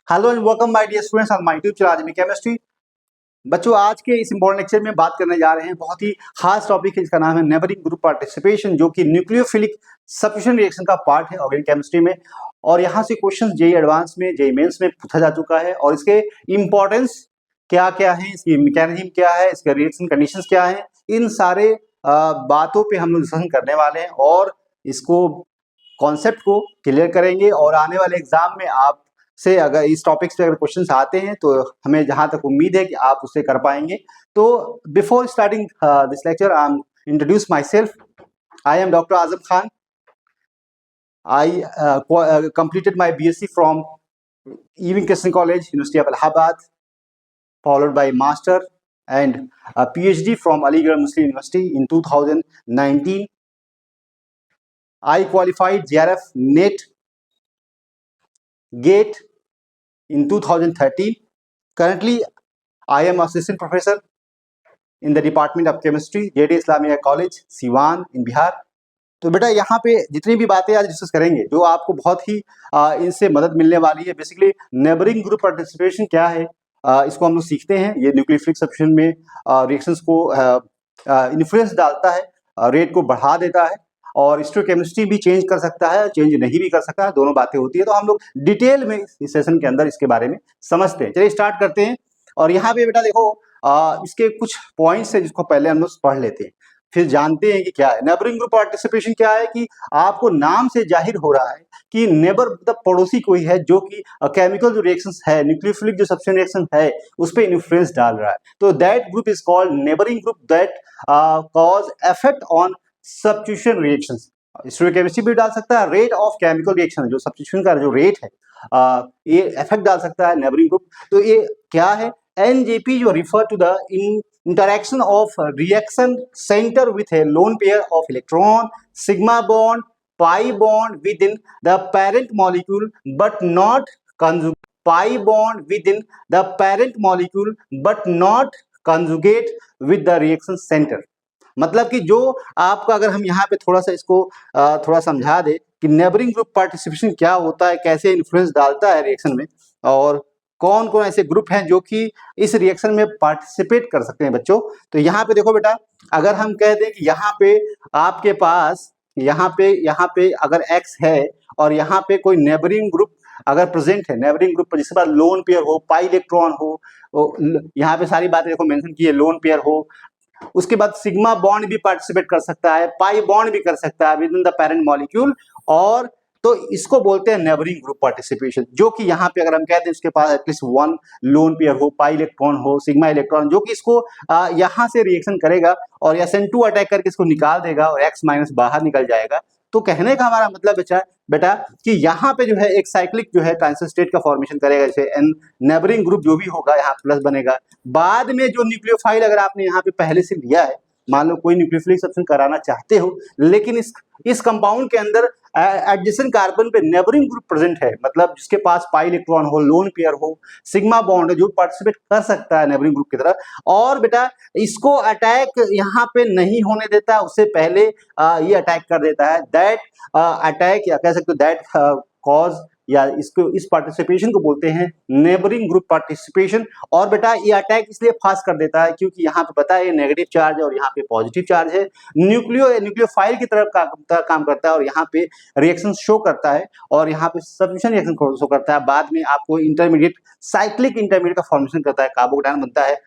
Hello and welcome my dear students on my YouTube channel Azmi chemistry. बच्चों, आज के इस इंपॉर्टेंट लेक्चर में बात करने जा रहे हैं बहुत ही खास टॉपिक है जिसका नाम है नेबरिंग ग्रुप पार्टिसिपेशन, जो कि न्यूक्लियोफिलिक सब्स्टिट्यूशन रिएक्शन का पार्ट है ऑर्गेनिक केमिस्ट्री में। और यहाँ से क्वेश्चन जेई एडवांस में, जेई मेंस में पूछा जा चुका है और इसके इंपॉर्टेंस क्या क्या है, इसकी मैकेनिज्म क्या है, इसके रिएक्शन कंडीशंस क्या है, इन सारे बातों पे हम लोग डिस्कशन करने वाले हैं और इसको कॉन्सेप्ट को क्लियर करेंगे। और आने वाले एग्जाम में आप से अगर इस टॉपिक से अगर क्वेश्चंस आते हैं तो हमें जहां तक उम्मीद है कि आप उसे कर पाएंगे। तो before starting this lecture I am introduce my self. I am doctor Azam Khan. I completed my BSc from E.V. Krishnan College, University of Allahabad, followed by master and a PhD from Aligarh Muslim University in 2019. I qualified JRF NET GATE in 2013. Currently, I am assistant professor in the Department of Chemistry, JD Islamia College, Siwan in Bihar. तो बेटा यहाँ पे जितनी भी बातें आज discuss करेंगे जो आपको बहुत ही इनसे मदद मिलने वाली है। बेसिकली नेबरिंग ग्रुप पार्टिसिपेशन क्या है, इसको हम लोग सीखते हैं। ये न्यूक्लियोफिलिक सब्स्टिट्यूशन में रिएक्शंस को इन्फ्लुएंस डालता है, रेट को बढ़ा देता है और स्टोइकोकेमिस्ट्री भी चेंज कर सकता है, चेंज नहीं भी कर सकता, दोनों बातें होती है। तो हम लोग डिटेल में इस सेशन के अंदर इसके बारे में समझते हैं। चलिए स्टार्ट करते हैं। और यहाँ पे बेटा देखो इसके कुछ पॉइंट्स है जिसको पहले हम लोग पढ़ लेते हैं, फिर जानते हैं कि क्या है नेबरिंग ग्रुप पार्टिसिपेशन। क्या है कि आपको नाम से जाहिर हो रहा है कि नेबर मतलब पड़ोसी कोई है जो कि केमिकल जो रिएक्शंस है, न्यूक्लियोफिलिक जो सब्स्टिट्यूशन रिएक्शन है उस पे इन्फ्लुएंस डाल रहा है। तो that group is called neighbouring group that cause effect on substitution reactions. Stereochemistry भी डाल सकता है, रेट ऑफ केमिकल रिएक्शन जो सब्स्टिट्यूशन का जो रेट है ये इफेक्ट डाल सकता है नेबरिंग ग्रुप। तो ये क्या है, NJP जो refer to the interaction of reaction center with a lone pair of electron, sigma bond, pi bond within the parent molecule but not conjugate, pi bond within the parent molecule but not conjugate with the reaction center। मतलब कि जो आपका, अगर हम यहाँ पे थोड़ा सा इसको थोड़ा समझा दे कि नेबरिंग ग्रुप पार्टिसिपेशन क्या होता है, कैसे इन्फ्लुएंस डालता है रिएक्शन में और कौन कौन ऐसे ग्रुप हैं जो कि इस रिएक्शन में पार्टिसिपेट कर सकते हैं बच्चों। तो यहाँ पे देखो बेटा, अगर हम कह दें कि यहाँ पे आपके पास यहाँ पे अगर X है और यहाँ पे कोई नेबरिंग ग्रुप अगर प्रेजेंट है, नेबरिंग ग्रुप पर जिसके पास लोन पेयर हो, पाई इलेक्ट्रॉन हो, यहाँ पे सारी बातें देखो मेंशन की है, लोन पेयर हो, उसके बाद सिग्मा बॉन्ड भी पार्टिसिपेट कर सकता है, पाई बॉन्ड भी कर सकता है with in the parent molecule, और तो इसको बोलते हैं नेबरिंग ग्रुप पार्टिसिपेशन। जो कि यहाँ पे अगर हम कहते हैं उसके पास एटलीस्ट वन लोन पेयर हो, पाई इलेक्ट्रॉन हो, सिग्मा इलेक्ट्रॉन, जो कि इसको यहाँ से रिएक्शन करेगा और SN2 अटैक करके इसको निकाल देगा और X माइनस बाहर निकल जाएगा। तो कहने का हमारा मतलब बेटा कि यहाँ पे जो है एक साइक्लिक जो है ट्रांजिशन स्टेट का फॉर्मेशन करेगा, जैसे एन नेबरिंग ग्रुप जो भी होगा यहाँ प्लस बनेगा। बाद में जो न्यूक्लियोफाइल अगर आपने यहाँ पे पहले से लिया है, मान लो कोई न्यूक्लियोफिलिक सब्स्टिट्यूशन कराना चाहते हो लेकिन इस कंपाउंड के अंदर एडजेसेंट कार्बन पे नेबरिंग ग्रुप प्रेजेंट है, मतलब जिसके पास पाई इलेक्ट्रॉन हो, लोन पेयर हो, सिग्मा बॉन्ड हो, जो पार्टिसिपेट कर सकता है नेबरिंग ग्रुप की तरह, और बेटा इसको अटैक यहाँ पे नहीं होने देता, उससे पहले ये अटैक कर देता है। दैट अटैक या कह सकते हो दैट कॉज या इसको इस पार्टिसिपेशन को बोलते हैं नेबरिंग ग्रुप पार्टिसिपेशन। और बेटा ये अटैक इसलिए फास्ट कर देता है क्योंकि यहाँ पे पता है ये नेगेटिव चार्ज है और यहाँ पे पॉजिटिव चार्ज है, न्यूक्लियोफाइल की तरफ काम करता है और यहाँ पे रिएक्शन शो करता है और यहाँ पे सब्स्टिट्यूशन रिएक्शन शो करता है। बाद में आपको इंटरमीडिएट साइक्लिक इंटरमीडिएट का फॉर्मेशन करता है, कार्बोकेटायन बनता है।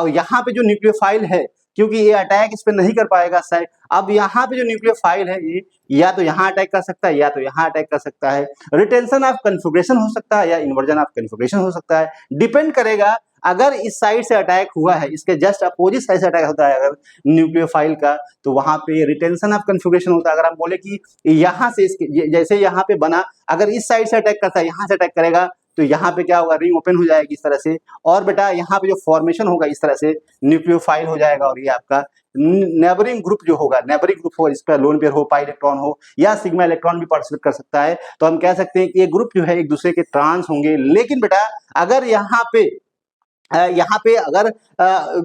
यहाँ पे जो न्यूक्लियोफाइल है क्योंकि ये अटैक इस पे नहीं कर पाएगा साइड, अब यहाँ पे जो न्यूक्लियोफाइल है ये या तो यहाँ अटैक कर सकता है या तो यहाँ अटैक कर सकता है। रिटेंशन ऑफ कन्फिग्रेशन हो सकता है या इन्वर्जन ऑफ कन्फिग्रेशन हो सकता है, डिपेंड करेगा। अगर इस साइड से अटैक हुआ है, इसके जस्ट अपोजिट साइड से अटैक होता है अगर न्यूक्लियोफाइल का, तो वहां पे रिटेंशन ऑफ कन्फिग्रेशन होता है। अगर हम बोले कि यहाँ से इसके जैसे यहाँ पे बना, अगर इस साइड से अटैक करता है, यहाँ से अटैक करेगा तो यहाँ पे क्या होगा, रिंग ओपन हो जाएगी इस तरह से, और बेटा यहाँ पे जो फॉर्मेशन होगा इस तरह से न्यूक्लियोफाइल हो जाएगा और ये आपका नेबरिंग ग्रुप जो होगा, नेबरिंग ग्रुप होगा जिसका लोन पेयर हो, पाई इलेक्ट्रॉन हो या सिग्मा इलेक्ट्रॉन भी पार्टिसिपेट कर सकता है। तो हम कह सकते हैं कि ये ग्रुप जो है एक दूसरे के ट्रांस होंगे। लेकिन बेटा अगर यहाँ पे अगर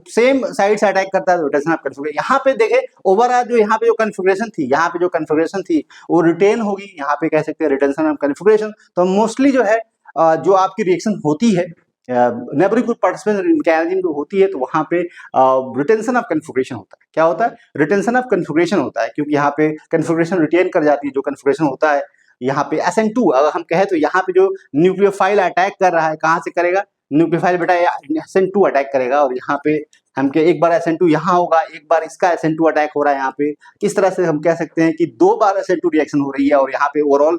सेम साइड से अटैक करता है तो रिटेंशन ऑफ कन्फिग्रेशन, यहाँ पे देखे ओवरऑल जो यहाँ पे जो कन्फिग्रेशन थी वो रिटेन होगी, यहाँ पे कह सकते हैं रिटेंशन ऑफ कन्फिग्रेशन। तो मोस्टली जो है जो आपकी रिएक्शन होती है नेबरिंग ग्रुप पार्टिसिपेशन मैकेनिज्म जो होती है, तो वहां पे रिटेंशन ऑफ कन्फिग्रेशन होता है। क्या होता है? रिटेंशन ऑफ कन्फिग्रेशन होता है, क्योंकि यहाँ पे कन्फिग्रेशन रिटेन कर जाती है। जो कन्फिग्रेशन होता है यहाँ पे SN2 अगर हम कहें तो यहाँ पे जो न्यूक्लियोफाइल अटैक कर रहा है, कहाँ से करेगा? न्यूक्लियोफाइल बेटा SN2 अटैक करेगा, और यहाँ पे हम के एक बार SN2 यहाँ होगा, एक बार इसका SN2 अटैक हो रहा है यहाँ पे। इस तरह से हम कह सकते हैं कि 2 बार SN2 रिएक्शन हो रही है, और यहाँ पे ओवरऑल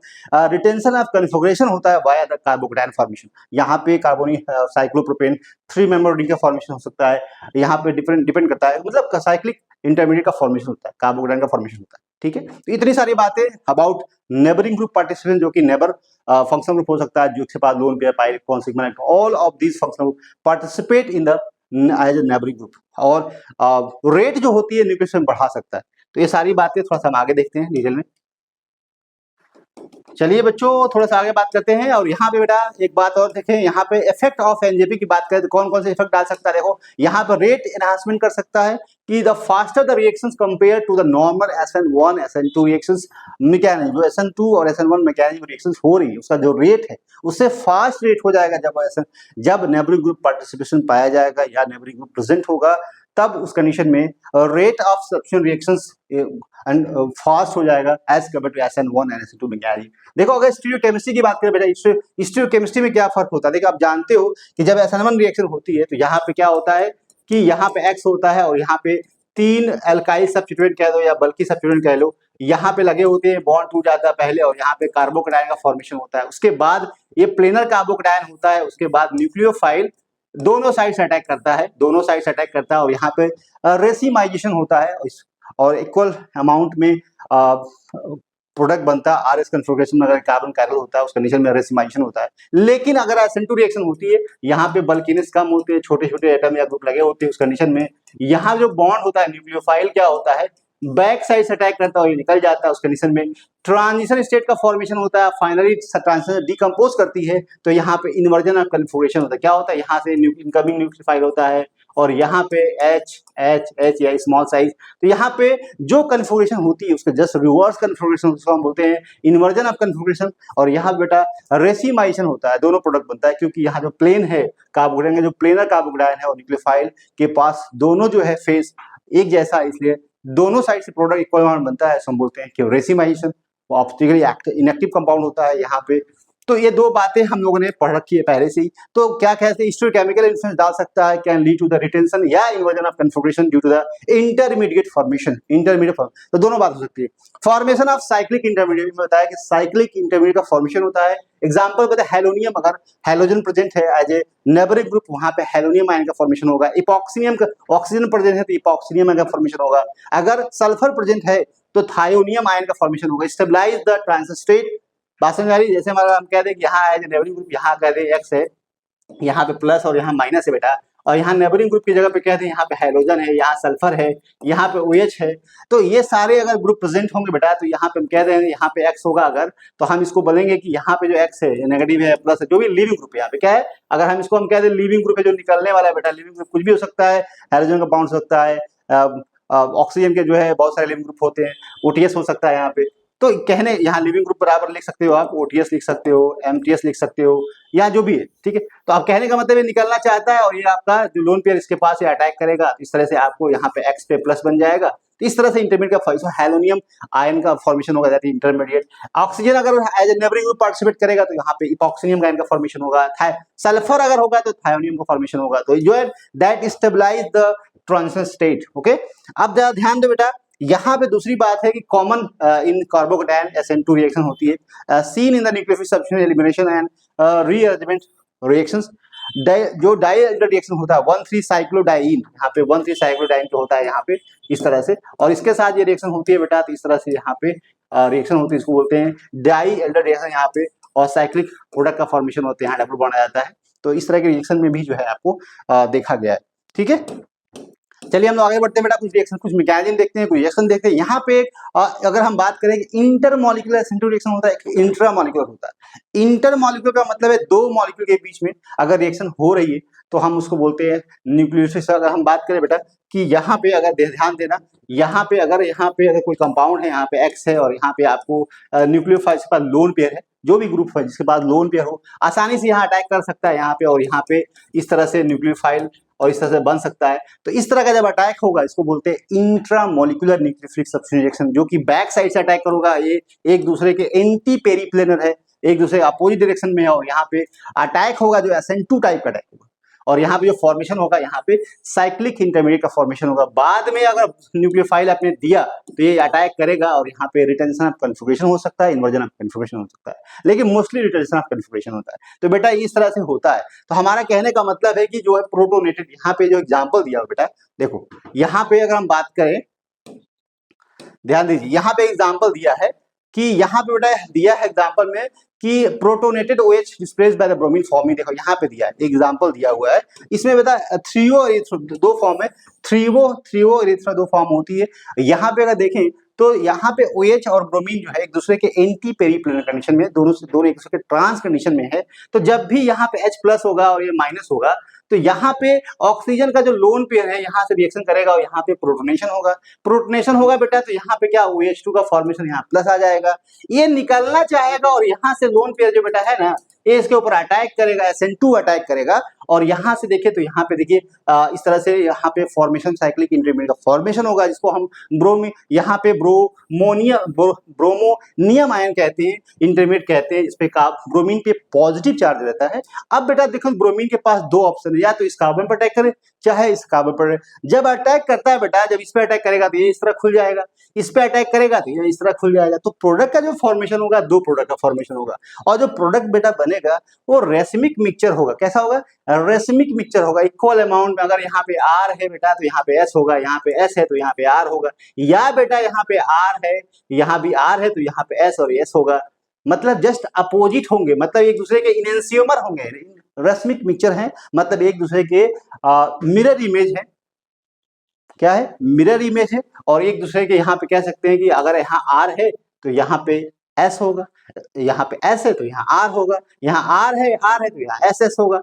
रिटेंशन ऑफ कन्फिग्रेशन होता है वाया द कार्बोकेटायन फॉर्मेशन। यहाँ पे कार्बोनिक साइक्लोप्रोपेन 3 मेंबर रिंग का फॉर्मेशन हो सकता है। यहाँ पे डिपेंड करता है, मतलब साइक्लिक इंटरमीडिएट का फॉर्मेशन होता है, कार्बोकेटायन का फॉर्मेशन होता है। ठीक है, तो इतनी सारी बातें अबाउट नेबरिंग ग्रुप पार्टिसिपेशन, जो कि नेबर फंक्शनल ग्रुप हो सकता है, जो के पास lone pair pi electron sigma electron, all of these functional group participate in the as a neighbouring group, और रेट जो होती है न्यूक्लियोफिलिज्म बढ़ा सकता है। तो ये सारी बातें थोड़ा सा हम आगे देखते हैं डिटेल में। चलिए बच्चों, थोड़ा सा आगे बात करते हैं, और यहाँ पे बेटा एक बात और देखें, यहाँ पे इफेक्ट ऑफ एनजेपी की बात करें तो कौन कौन से इफेक्ट डाल सकता है। देखो यहाँ पर रेट एनहांसमेंट कर सकता है कि the faster the reactions compare to the normal SN1 SN2 reactions mechanism, जो SN2 और SN1 मैकेनिज्म रिएक्शंस हो रही है उसका जो रेट है उससे फास्ट रेट हो जाएगा जब नेबरिंग ग्रुप पार्टिसिपेशन पाया जाएगा या नेबरिंग ग्रुप प्रेजेंट होगा, तब उस कंडीशन में rate of substitution reactions and fast हो जाएगा as compare to SN1 and SN2 mechanism. देखो अगर स्टीरियोकेमिस्ट्री की बात करें बेटा, स्टीरियोकेमिस्ट्री में क्या फर्क होता है? देखो आप जानते हो कि जब SN1 रिएक्शन होती है तो यहाँ पे क्या होता है कि यहाँ पे X होता है, और यहाँ पे 3 एल्काइल सब्स्टिट्यूएंट कह दो या बल्कि सब्स्टिट्यूएंट कह लो, यहाँ पे लगे होते हैं, बॉन्ड टूट जाता है पहले, और यहाँ पे कार्बोकेटायन का फॉर्मेशन होता है। उसके बाद ये प्लेनर कार्बोकेटायन होता है, उसके बाद न्यूक्लियोफाइल दोनों साइड से अटैक करता है, और यहाँ पे रेसिमाइजेशन होता है, और इक्वल अमाउंट में प्रोडक्ट बनता है। RS कन्फिग्रेशन में अगर कार्बन कैरल होता है उस कंडीशन में रेसिमाइजेशन होता है। लेकिन अगर SN2 रिएक्शन होती है, यहाँ पे बल्किनेस कम होते हैं, छोटे छोटे एटम या ग्रुप लगे होते हैं, उस कंडीशन में यहाँ जो बॉन्ड होता है न्यूक्लियोफाइल क्या होता है, बैक साइड से अटैक करता है और ये निकल जाता है। उस कंडीशन में ट्रांजिशन स्टेट का फॉर्मेशन होता है, फाइनली ट्रांजिशन डिकम्पोज करती है, तो यहाँ पे इन्वर्जन ऑफ कन्फिग्रेशन होता है। क्या होता है? यहाँ से इनकमिंग न्यूक्लियोफाइल होता है, और यहाँ पे H या स्मॉल साइज, तो यहाँ पे जो कन्फिग्रेशन होती है उसका जस्ट रिवर्स कन्फिग्रेशन, उसको हम बोलते हैं इन्वर्जन ऑफ कन्फिग्रेशन। और यहाँ बेटा रेसिमाइजेशन होता है, दोनों प्रोडक्ट बनता है, क्योंकि यहाँ जो प्लेन है कार्बोकेटायन का, जो प्लेनर कार्बोकेटायन है और न्यूक्लियोफाइल के पास दोनों जो है फेस एक जैसा, इसलिए दोनों साइड से प्रोडक्ट इक्वल अमाउंट बनता है, हम बोलते हैं कि रेसिमाइजेशन। ऑप्टिकली इनएक्टिव कंपाउंड होता है यहाँ पे। तो ये दो बातें हम लोगों ने पढ़ रखी है पहले से ही। तो क्या कहते हैं, हिस्टोकेमिकल इन्फ्लुएंस डाल सकता है, can lead to the retention या inversion of configuration due to the intermediate formation, तो दोनों बात हो सकती है। फॉर्मेशन ऑफ साइक्लिक इंटरमीडिएट में बताया कि साइक्लिक इंटरमीडिएट का फॉर्मेशन होता है। एग्जाम्पल बताए हेलोनियम, अगर हेलोजन प्रेजेंट है एज ए नेबरिंग ग्रुप, वहां पे हेलोनियम आयन का फॉर्मेशन होगा। इपॉक्सीनियम का ऑक्सीजन प्रेजेंट है तो इपॉक्सीनियम आयन का फॉर्मेशन होगा। अगर सल्फर प्रेजेंट है तो थायोनियम आयन का फॉर्मेशन होगा। स्टेबलाइज द ट्रांजिशन स्टेट, बात समझ आ रही है? जैसे हमारा हम कह दें कि यहाँ एज ए नेबरिंग ग्रुप, यहाँ कह दें X है, यहाँ पे प्लस और यहाँ माइनस है बेटा, और यहाँ नेबरिंग ग्रुप की जगह पे कहते हैं यहाँ पे हाइड्रोजन है, यहाँ सल्फर है, यहाँ पे OH है। तो ये सारे अगर ग्रुप प्रेजेंट होंगे बेटा, तो यहाँ पे हम कह रहे हैं यहाँ पे X होगा अगर, तो हम इसको बोलेंगे कि यहाँ पे जो X है नेगेटिव है, प्लस है, जो भी लिविंग ग्रुप है यहाँ पे क्या है, अगर हम इसको हम कह दें लिविंग ग्रुप है, जो निकलने वाला है बेटा, लिविंग ग्रुप कुछ भी हो सकता है, हाइड्रोजन का बॉन्ड हो सकता है, ऑक्सीजन के जो है बहुत सारे लिविंग ग्रुप होते हैं, OTS हो सकता है यहाँ पे। तो कहने यहाँ लिविंग ग्रुप बराबर लिख सकते हो आप, OTS लिख सकते हो, MTS लिख सकते हो, या जो भी है, ठीक है। तो आप कहने का मतलब ये निकलना चाहता है, और ये आपका जो लोन पेयर इसके पास ये अटैक करेगा, इस तरह से आपको यहाँ पे X पे प्लस बन जाएगा। तो इस तरह से इंटरमीडिएट का हेलोनियम आयन का फॉर्मेशन होगा, जाती है इंटरमीडिएट। ऑक्सीजन अगर as a neighbouring group participate करेगा तो यहाँ पे इपॉक्सीनियम आयन का फॉर्मेशन होगा। सल्फर अगर होगा तो थायोनियम का फॉर्मेशन होगा। तो जो है that stabilise the transition state. Okay, अब ध्यान दो बेटा, यहाँ पे दूसरी बात है कि common in carbocation SN2 reaction होती है, seen in the nucleophilic substitution elimination and rearrangement reactions. जो डाइएल्डर रिएक्शन होता है 1,3 साइक्लोडाइन, यहाँ पे 1,3 साइक्लोडाइन जो होता है यहाँ पे इस तरह से, और इसके साथ ये रिएक्शन होती है बेटा, तो इस तरह से यहाँ पे रिएक्शन होती है, इसको बोलते हैं डाइएल्डर रिएक्शन यहाँ पे, और साइक्लिक प्रोडक्ट का फॉर्मेशन होते हैं, यहाँ डबल बॉन्ड आ जाता है। तो इस तरह के रिएक्शन में भी जो है आपको देखा गया है, ठीक है। चलिए हम लोग आगे बढ़ते हैं बेटा, कुछ रिएक्शन, कुछ मैकेनिज्म देखते हैं, कुछ रिएक्शन देखते हैं। यहाँ पे अगर हम बात करें कि इंटरमॉलिक्यूलर SN2 रिएक्शन होता है, एक इंट्रामॉलिक्यूलर होता है। इंटरमॉलिक्यूलर का मतलब है दो मॉलिक्यूल के बीच में अगर रिएक्शन हो रही है तो हम उसको बोलते हैं न्यूक्लियोसिस। अगर हम बात करें बेटा कि यहाँ पे अगर ध्यान देना, यहाँ पे अगर कोई कंपाउंड है, यहाँ पे X है और यहाँ पे आपको न्यूक्लियोफाइल के पास लोन पेयर है, जो भी ग्रुप है जिसके पास लोन पेयर हो आसानी से यहाँ अटैक कर सकता है यहाँ पे, और यहाँ पे इस तरह से न्यूक्लियोफाइल और इस तरह से बन सकता है। तो इस तरह का जब अटैक होगा इसको बोलते हैं इंट्रामोलिकुलर न्यूक्लियोफिलिक सब्स्टिट्यूशन रिएक्शन, जो कि बैक साइड से अटैक करोगा, ये एक दूसरे के एंटी पेरिप्लेनर है, एक दूसरे अपोजिट डायरेक्शन में है, और यहाँ पे अटैक होगा जो SN2 टाइप का अटैक होगा, और यहाँ पे जो फॉर्मेशन होगा यहाँ पे साइक्लिक इंटरमीडिएट का फॉर्मेशन होगा। बाद में अगर न्यूक्लियोफाइल आपने दिया तो ये अटैक करेगा और यहाँ पे रिटेंशन ऑफ कन्फिगरेशन हो सकता है, इन्वर्जन ऑफ कन्फिगरेशन हो सकता है, लेकिन मोस्टली रिटेंशन ऑफ कन्फिगरेशन होता है। तो बेटा इस तरह से होता है। तो हमारा कहने का मतलब है कि जो है प्रोटोनेटेड, यहाँ पे जो एग्जाम्पल दिया हो बेटा, देखो यहाँ पे अगर हम बात करें, ध्यान दीजिए, यहाँ पे एग्जाम्पल दिया है कि यहाँ पे बेटा दिया है एग्जाम्पल में कि protonated OH displaced by the bromine forming, देखो यहाँ पे दिया है एग्जाम्पल दिया हुआ है, इसमें बेटा थ्रियो दो फॉर्म है, थ्रियो इरेथ्रा दो फॉर्म होती है। यहाँ पे अगर देखें तो यहाँ पे OH और ब्रोमीन जो है एक दूसरे के एंटी पेरिप्लेनर कंडीशन में, दोनों एक दूसरे के ट्रांस कंडीशन में है। तो जब भी यहाँ पे H+ होगा और ये माइनस होगा तो यहाँ पे ऑक्सीजन का जो लोन पेयर है यहाँ से रिएक्शन करेगा और यहाँ पे प्रोटोनेशन होगा बेटा, तो यहाँ पे क्या OH2 का फॉर्मेशन यहाँ प्लस आ जाएगा, ये निकलना चाहेगा और यहाँ से लोन पेयर जो बेटा है ना ये इसके ऊपर अटैक करेगा, SN2 अटैक करेगा, और यहाँ से देखिए तो यहाँ पे देखिए इस तरह से यहाँ पे फॉर्मेशन साइक्लिक इंटरमीडिएट का फॉर्मेशन होगा, जिसको हम यहाँ पे ब्रोमोनियम आयन कहते हैं, इंटरमीडिएट कहते हैं, जिसपे ब्रोमीन पे पॉजिटिव चार्ज रहता है। अब बेटा देखो ब्रोमीन के पास दो ऑप्शन है, या तो इस कार्बन पर अटैक करे चाहे इस कार्बन पर। जब अटैक करता है बेटा, जब इस पे अटैक करेगा तो ये इस तरह खुल जाएगा, इस पे अटैक करेगा तो ये इस तरह खुल जाएगा। तो प्रोडक्ट का जो फॉर्मेशन होगा, दो प्रोडक्ट का फॉर्मेशन होगा, और जो प्रोडक्ट बेटा बनेगा वो रेसिमिक मिक्सचर होगा। कैसा होगा? रेसिमिक मिक्सचर होगा। इक्वल अमाउंट में, अगर यहाँ पे R है बेटा तो यहाँ पे S होगा, यहाँ पे S है तो यहाँ पे R होगा, या बेटा यहाँ पे R है, यहाँ भी R है तो यहाँ पे S और S होगा, मतलब जस्ट अपोजिट होंगे, मतलब एक दूसरे के इनेंसियोमर होंगे। रेसिमिक मिक्सचर है मतलब एक दूसरे के मिरर इमेज है। क्या है? मिरर इमेज है, और एक दूसरे के यहाँ पे कह सकते हैं कि अगर यहाँ R है तो यहाँ पे S होगा, यहाँ पे S है तो यहाँ R होगा, यहाँ R है तो यहाँ SS होगा।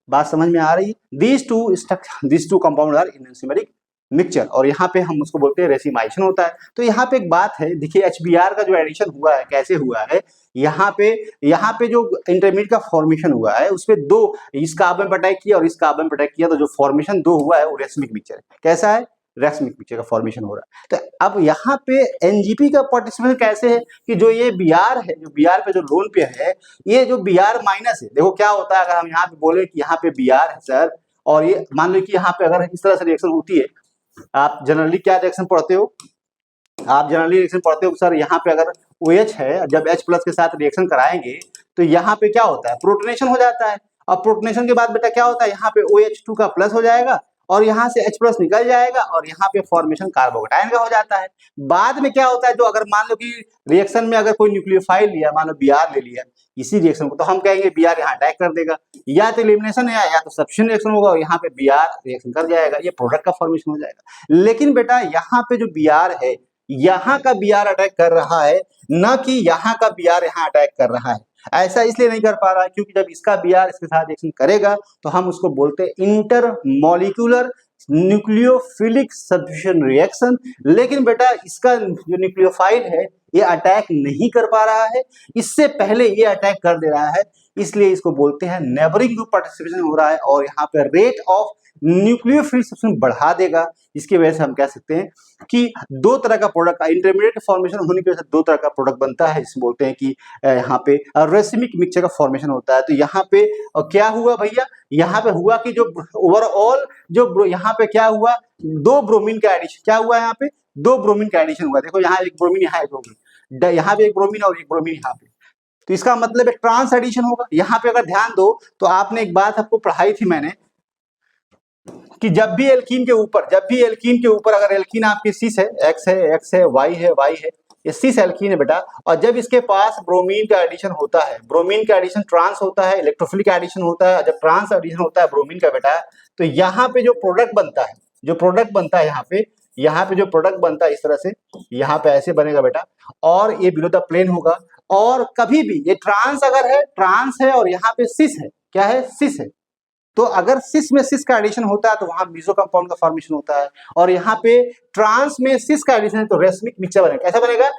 बात समझ में आ रही है? These two compounds are enantiomeric mixture, और यहाँ पे हम उसको बोलते हैं रेसिमाइशन होता है। तो यहाँ पे एक बात है, देखिए HBr का जो एडिशन हुआ है कैसे हुआ है, यहाँ पे जो इंटरमीडिएट का फॉर्मेशन हुआ है उसपे दो, इस कार्बन पर अटैक किया और इस कार्बन पर अटैक किया, तो जो फॉर्मेशन दो हुआ है वो रेसिमिक मिक्सचर है। कैसा है? रेसिमिक मिक्सचर का फॉर्मेशन हो रहा है। तो अब यहाँ पे NGP का पार्टिसिपेशन कैसे है कि जो ये Br है, जो Br पे जो लोन पेयर है, ये जो Br माइनस है, देखो क्या होता है अगर हम यहाँ पे बोले कि यहाँ पे Br है सर, और ये मान लो कि यहाँ पे अगर इस तरह से रिएक्शन होती है, आप जनरली क्या रिएक्शन पढ़ते हो? आप जनरली रिएक्शन पढ़ते हो सर, यहाँ पे अगर OH है, जब H+ के साथ रिएक्शन कराएंगे तो यहाँ पे क्या होता है? प्रोटोनेशन हो जाता है, और प्रोटोनेशन के बाद बेटा क्या होता है? यहाँ पे OH2 का प्लस हो जाएगा और यहाँ से H+ निकल जाएगा और यहाँ पे फॉर्मेशन कार्बोकेटायन का हो जाता है। बाद में क्या होता है, जो अगर मान लो कि रिएक्शन में अगर कोई न्यूक्लियोफाइल लिया, मान लो Br ले लिया इसी रिएक्शन को, तो हम कहेंगे Br यहाँ अटैक कर देगा, या तो एलिमिनेशन है या तो सब्स्टिट्यूशन रिएक्शन होगा और यहाँ पे Br रिएक्शन कर जाएगा, ये प्रोडक्ट का फॉर्मेशन हो जाएगा। लेकिन बेटा यहाँ पे जो Br है, यहाँ का Br अटैक कर रहा है, न कि यहाँ का Br यहाँ अटैक कर रहा है। ऐसा इसलिए नहीं कर पा रहा है क्योंकि जब इसका Br इसके साथ रिएक्शन करेगा तो हम उसको बोलते हैं इंटरमॉलिक्यूलर न्यूक्लियोफिलिक सब्स्टिट्यूशन रिएक्शन। लेकिन बेटा इसका जो न्यूक्लियोफाइल है ये अटैक नहीं कर पा रहा है, इससे पहले ये अटैक कर दे रहा है, इसलिए इसको बोलते हैं नेबरिंग ग्रुप पार्टिसिपेशन हो रहा है, और यहाँ पे रेट ऑफ न्यूक्लियोफिलिक सब्स्टिट्यूशन बढ़ा देगा। इसकी वजह से हम कह सकते हैं कि दो तरह का प्रोडक्ट, इंटरमीडिएट फॉर्मेशन होने की वजह से दो तरह का प्रोडक्ट बनता है, जिसे बोलते हैं कि यहाँ पे रेसिमिक मिक्सचर का फॉर्मेशन होता है। तो यहाँ पे क्या हुआ भैया? यहाँ पे हुआ कि जो ओवरऑल जो यहाँ पे क्या हुआ, दो ब्रोमीन का एडिशन, क्या हुआ यहाँ पे? दो ब्रोमीन का एडिशन हुआ। देखो यहाँ एक ब्रोमीन, यहाँ एक ब्रोमीन, यहाँ पे एक ब्रोमीन और एक ब्रोमीन यहाँ पे, तो इसका मतलब एक ट्रांस एडिशन होगा। यहाँ पे अगर ध्यान दो तो आपने एक बात आपको पढ़ाई थी मैंने कि जब भी एल्कीन के ऊपर अगर एल्कीन आपकी सिस है, X है, Y है, ये सिस एल्कीन है बेटा, और जब इसके पास ब्रोमीन का एडिशन होता है, ब्रोमीन का एडिशन ट्रांस होता है, इलेक्ट्रोफिलिक एडिशन होता है, जब ट्रांस एडिशन होता है ब्रोमीन का बेटा, तो यहाँ पे जो प्रोडक्ट बनता है, यहाँ पे जो प्रोडक्ट बनता है इस तरह से, यहाँ पे ऐसे बनेगा बेटा, और ये बिलो द प्लेन होगा। और कभी भी ये ट्रांस अगर है, ट्रांस है और यहाँ पे सिस है, क्या है? सिस है, तो अगर सिस में सिस का एडिशन होता है तो वहां बीजो कंपाउंड का फॉर्मेशन होता है, और यहाँ पे ट्रांस में सिस का एडिशन है तो रेसिमिक मिक्सचर बनेगा। कैसा बनेगा?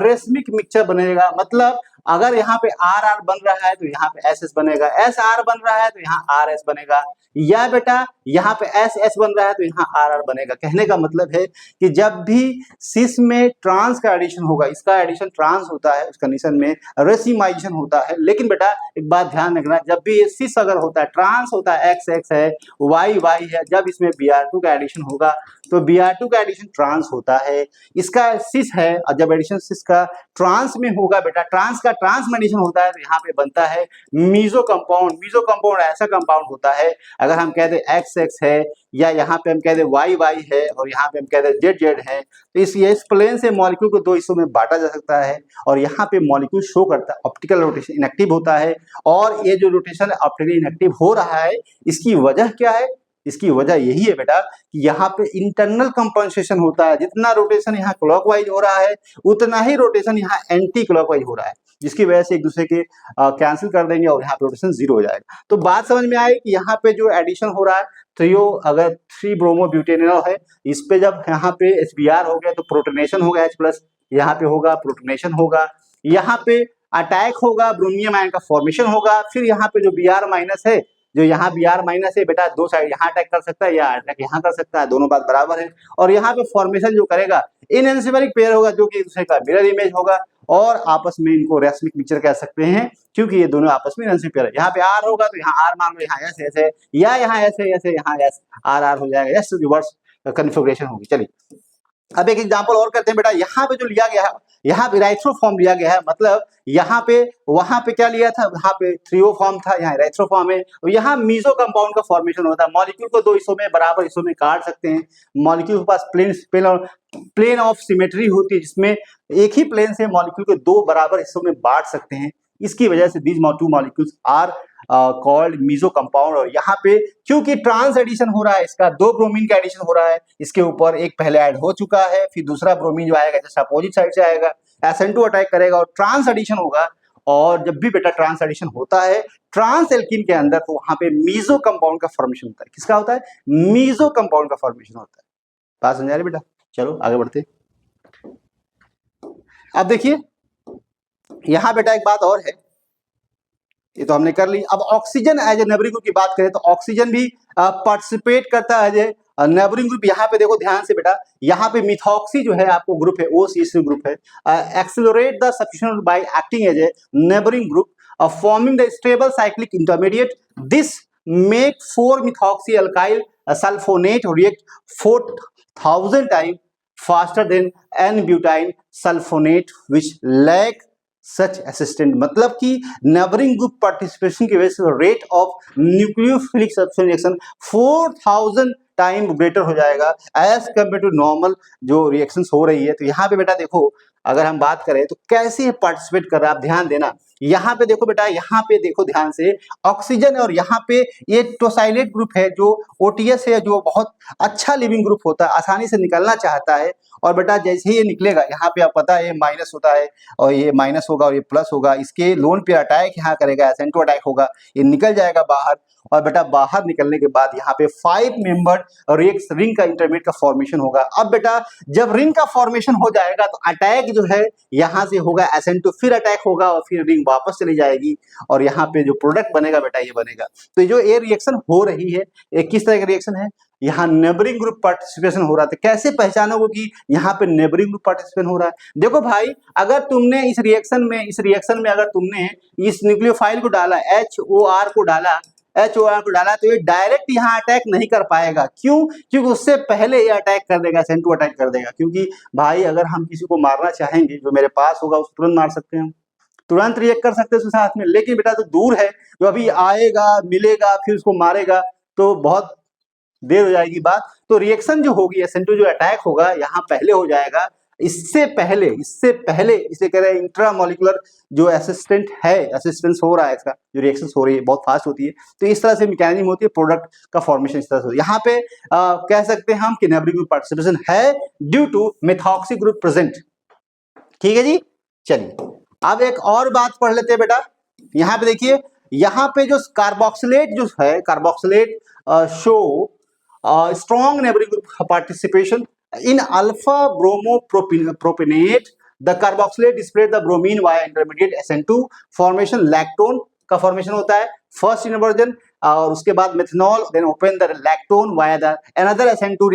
रेसिमिक मिक्सचर बनेगा। मतलब अगर यहाँ पे आर आर बन रहा है तो यहाँ पे एस एस बनेगा, एस आर बन रहा है तो यहाँ आर एस बनेगा, या बेटा यहाँ पे एस एस बन रहा है तो यहाँ आर आर बनेगा। कहने का मतलब है कि जब भी सिस में ट्रांस का एडिशन होगा, इसका एडिशन ट्रांस होता है, उस कंडीशन में रेसिमाइजेशन होता है। लेकिन बेटा एक बात ध्यान रखना, जब भी ये सिस अगर होता है, ट्रांस होता है, एक्स एक्स है, वाई वाई है, जब इसमें Br2 का एडिशन होगा तो Br2 का एडिशन ट्रांस होता है, इसका सिस है, और जब एडिशन सिस का ट्रांस में होगा बेटा, ट्रांस का ट्रांस में एडिशन होता है तो यहाँ पे बनता है मीजो कंपाउंड। मीजो कंपाउंड ऐसा कंपाउंड होता है, अगर हम कह दे एक्स एक्स है, या यहाँ पे हम कह दे वाई वाई है, और यहाँ पे हम कह दे जेड जेड है, तो इस प्लेन से मॉलिक्यूल को दो हिस्सों में बांटा जा सकता है, और यहाँ पे मॉलिक्यूल शो करता है ऑप्टिकल रोटेशन इनएक्टिव होता है। और ये जो रोटेशन ऑप्टिकल इनएक्टिव हो रहा है, इसकी वजह क्या है? इसकी वजह यही है बेटा कि यहाँ पे इंटरनल कंपनसेशन होता है। जितना रोटेशन यहाँ क्लॉकवाइज हो रहा है, उतना ही रोटेशन यहाँ एंटी क्लॉकवाइज हो रहा है, जिसकी वजह से एक दूसरे के कैंसिल कर देंगे और यहाँ पे रोटेशन जीरो हो जाएगा। तो बात समझ में आई कि यहाँ पे जो एडिशन हो रहा है, अगर 3 ब्रोमो ब्यूटेनॉल है, इस पे जब यहाँ पे HBr हो गया तो प्रोटोनेशन होगा H+, यहाँ पे होगा प्रोटोनेशन होगा, यहाँ पे अटैक होगा, ब्रोमियम आयन का फॉर्मेशन होगा, फिर यहाँ पे जो Br- है, जो यहाँ Br- है बेटा, दो साइड यहाँ अटैक कर सकता है या अटैक यहाँ कर सकता है, दोनों बात बराबर है। और यहाँ पे फॉर्मेशन जो करेगा इनएंसिमेरिक पेयर होगा, जो कि एक दूसरे का मिरर इमेज होगा, और आपस में इनको रेसमिक मिक्सचर कह सकते हैं, क्योंकि ये दोनों आपस में इनएंसिमेरिक पेयर है। यहाँ पे आर होगा तो यहाँ आर मान लो, यहाँ एस ऐसे, या यहाँ ऐसे ऐसे, यहाँ एस आर आर हो जाएगा, एस रिवर्स कन्फिगरेशन होगी। चलिए अब एक एग्जांपल और करते हैं बेटा। यहाँ पे जो लिया गया है, यहाँ पे राइथ्रोफॉर्म लिया गया है, मतलब यहाँ पे वहां पे क्या लिया था, वहां पे थ्रियोफॉर्म था, यहाँ राइथ्रोफॉर्म है, और यहाँ मीजो कंपाउंड का फॉर्मेशन होता है। मॉलिक्यूल को दो हिस्सों में, बराबर हिस्सों में काट सकते हैं। मॉलिक्यूल के पास प्लेन ऑफ सिमेट्री होती है, जिसमें एक ही प्लेन से मॉलिक्यूल को दो बराबर हिस्सों में बांट सकते हैं। इसकी वजह से these two molecules are called meso compound. और यहाँ पे क्योंकि ट्रांस एडिशन हो रहा है, इसका दो ब्रोमीन का एडिशन हो रहा है, इसके ऊपर एक पहले ऐड हो चुका है, फिर दूसरा ब्रोमीन जो आएगा जैसे अपोजिट साइड से आएगा, SN2 अटैक करेगा और ट्रांस एडिशन होगा। और जब भी बेटा ट्रांस एडिशन होता है ट्रांस एल्कीन के अंदर, तो वहां पे मीजो कंपाउंड का फॉर्मेशन होता है। किसका होता है? मीजो कंपाउंड का फॉर्मेशन होता है। बात समझ आ रही बेटा? चलो आगे बढ़ते। अब देखिए यहां बेटा एक बात और है, ये तो हमने कर ली। अब oxygen as a neighbouring group की बात करें तो ऑक्सीजन भी पार्टिसिपेट करता है एज ए नेबरिंग ग्रुप। यहाँ पे देखो ध्यान से बेटा, यहाँ पे मिथॉक्सी जो है आपको ग्रुप है, OCH ग्रुप है, accelerate the substitution by acting as a neighbouring group forming the stable cyclic intermediate. This make 4 methoxy alkyl sulfonate react 4000 times faster than N-butyl sulfonate which lack such assistant. मतलब कि neighbouring group participation की वजह से rate of nucleophilic substitution reaction 4000 time greater हो जाएगा as compare to normal जो reactions हो रही है। तो यहाँ पे बेटा देखो, अगर हम बात करें तो कैसे पार्टिसिपेट कर रहा है, आप ध्यान देना। यहाँ पे देखो बेटा, यहाँ पे देखो ध्यान से, ऑक्सीजन और यहाँ पे ये टोसाइलेट ग्रुप है जो OTS है, जो बहुत अच्छा लिविंग ग्रुप होता है, आसानी से निकलना चाहता है। और बेटा जैसे ही ये निकलेगा, यहाँ पे आप पता है ये माइनस होता है और ये माइनस होगा और ये प्लस होगा, इसके लोन पे अटैक यहाँ करेगा, SN2 अटैक होगा, ये निकल जाएगा बाहर। और बेटा बाहर निकलने के बाद यहाँ पे 5 मेंबर्ड रिंग का इंटरमीडिएट का फॉर्मेशन होगा। अब बेटा जब रिंग का फॉर्मेशन हो जाएगा तो अटैक जो है यहाँ से होगा SN2, फिर अटैक होगा और फिर रिंग वापस चली जाएगी, और यहाँ पे जो प्रोडक्ट बनेगा बेटा ये बनेगा। तो जो ये रिएक्शन हो रही है, ये किस तरह का रिएक्शन है? यहाँ नेबरिंग ग्रुप पार्टिसिपेशन हो रहा था। कैसे पहचानोगे कि यहाँ पे नेबरिंग ग्रुप पार्टिसिपेशन हो रहा है? देखो भाई, अगर तुमने इस रिएक्शन में अगर तुमने इस न्यूक्लियोफाइल को डाला, HOR को डाला, तो ये डायरेक्ट यहाँ अटैक नहीं कर पाएगा। क्यों? क्योंकि उससे पहले ये अटैक कर देगा, SN2 अटैक कर देगा। क्योंकि भाई अगर हम किसी को मारना चाहेंगे, जो मेरे पास होगा उसको तुरंत मार सकते हैं, तुरंत रिएक्ट कर सकते हैं उसके साथ में। लेकिन बेटा तो दूर है, जो अभी आएगा, मिलेगा, फिर उसको मारेगा, तो बहुत देर हो जाएगी बात। तो रिएक्शन जो होगी, SN2 जो अटैक होगा यहाँ पहले हो जाएगा। इससे पहले इसे कह रहे हैं इंट्रामोलिकुलर जो असिस्टेंस हो रहा है, इसका जो रिएक्शन हो रही है बहुत फास्ट होती है। तो इस तरह से मैकेनिज्म होती है, प्रोडक्ट का फॉर्मेशन इस तरह से होती है। यहाँ पे कह सकते हैं हम कि नेबरिंग ग्रुप पार्टिसिपेशन है due to methoxy group present. ठीक है जी। चलिए अब एक और बात पढ़ लेते हैं बेटा। यहाँ पे देखिए, यहाँ पे जो कार्बोक्सिलेट जो है, carboxylate show strong neighboring group participation in alpha bromo propionate the carboxylate displaced the bromine via intermediate SN2 formation, lactone का फॉर्मेशन होता है फर्स्ट इन्वर्जन, और उसके बाद methanol, then open the lactone via the another SN2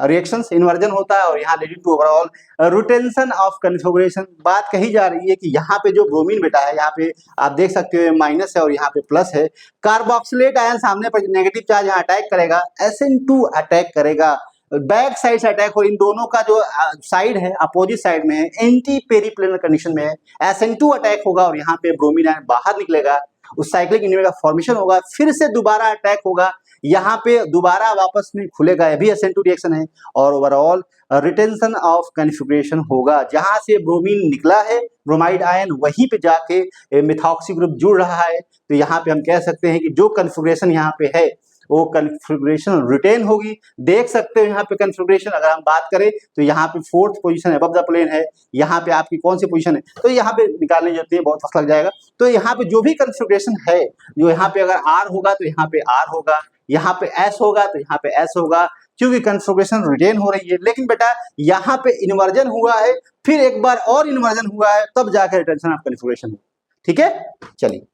reactions, inversion होता है और यहाँ leading to overall retention of configuration. बात कही जा रही है कि यहाँ पे जो ब्रोमीन बेटा है, यहाँ पे आप देख सकते हो माइनस है और यहाँ पे प्लस है। कार्बोक्सिलेट आयन सामने पर नेगेटिव चार्ज यहाँ अटैक करेगा, SN2 अटैक करेगा, बैक साइड से अटैक, और इन दोनों का जो साइड है अपोजिट साइड में है, एंटी पेरीप्लेनर कंडीशन में है, SN2 अटैक होगा और यहाँ पे ब्रोमीन आयन बाहर निकलेगा, उस साइक्लिक इनहिबिटर का फॉर्मेशन होगा, फिर से दोबारा अटैक होगा, यहाँ पे दोबारा वापस में खुलेगा, ये भी SN2 रिएक्शन है, और ओवरऑल रिटेंशन ऑफ कन्फिग्रेशन होगा। जहां से ब्रोमीन निकला है ब्रोमाइड आयन, वहीं पे जाके मिथॉक्सी ग्रुप जुड़ रहा है, तो यहाँ पे हम कह सकते हैं कि जो कन्फिग्रेशन यहाँ पे है वो कन्फिग्रेशन रिटेन होगी। देख सकते हो यहाँ पे कन्फिग्रेशन अगर हम बात करें तो यहाँ पे fourth position above the plane है, यहाँ पे आपकी कौन सी पोजीशन है, तो यहाँ पे निकालने की जरूरत है, बहुत वक्त लग जाएगा। तो यहाँ पे जो भी कन्फिग्रेशन है, जो यहाँ पे अगर R होगा तो यहाँ पे R होगा, यहाँ पे S होगा तो यहाँ पे S होगा, क्योंकि कन्फिग्रेशन रिटेन हो रही है। लेकिन बेटा यहाँ पे इन्वर्जन हुआ है, फिर एक बार और इन्वर्जन हुआ है, तब जाकर रिटेंशन ऑफ कन्फिग्रेशन हो। ठीक है, चलिए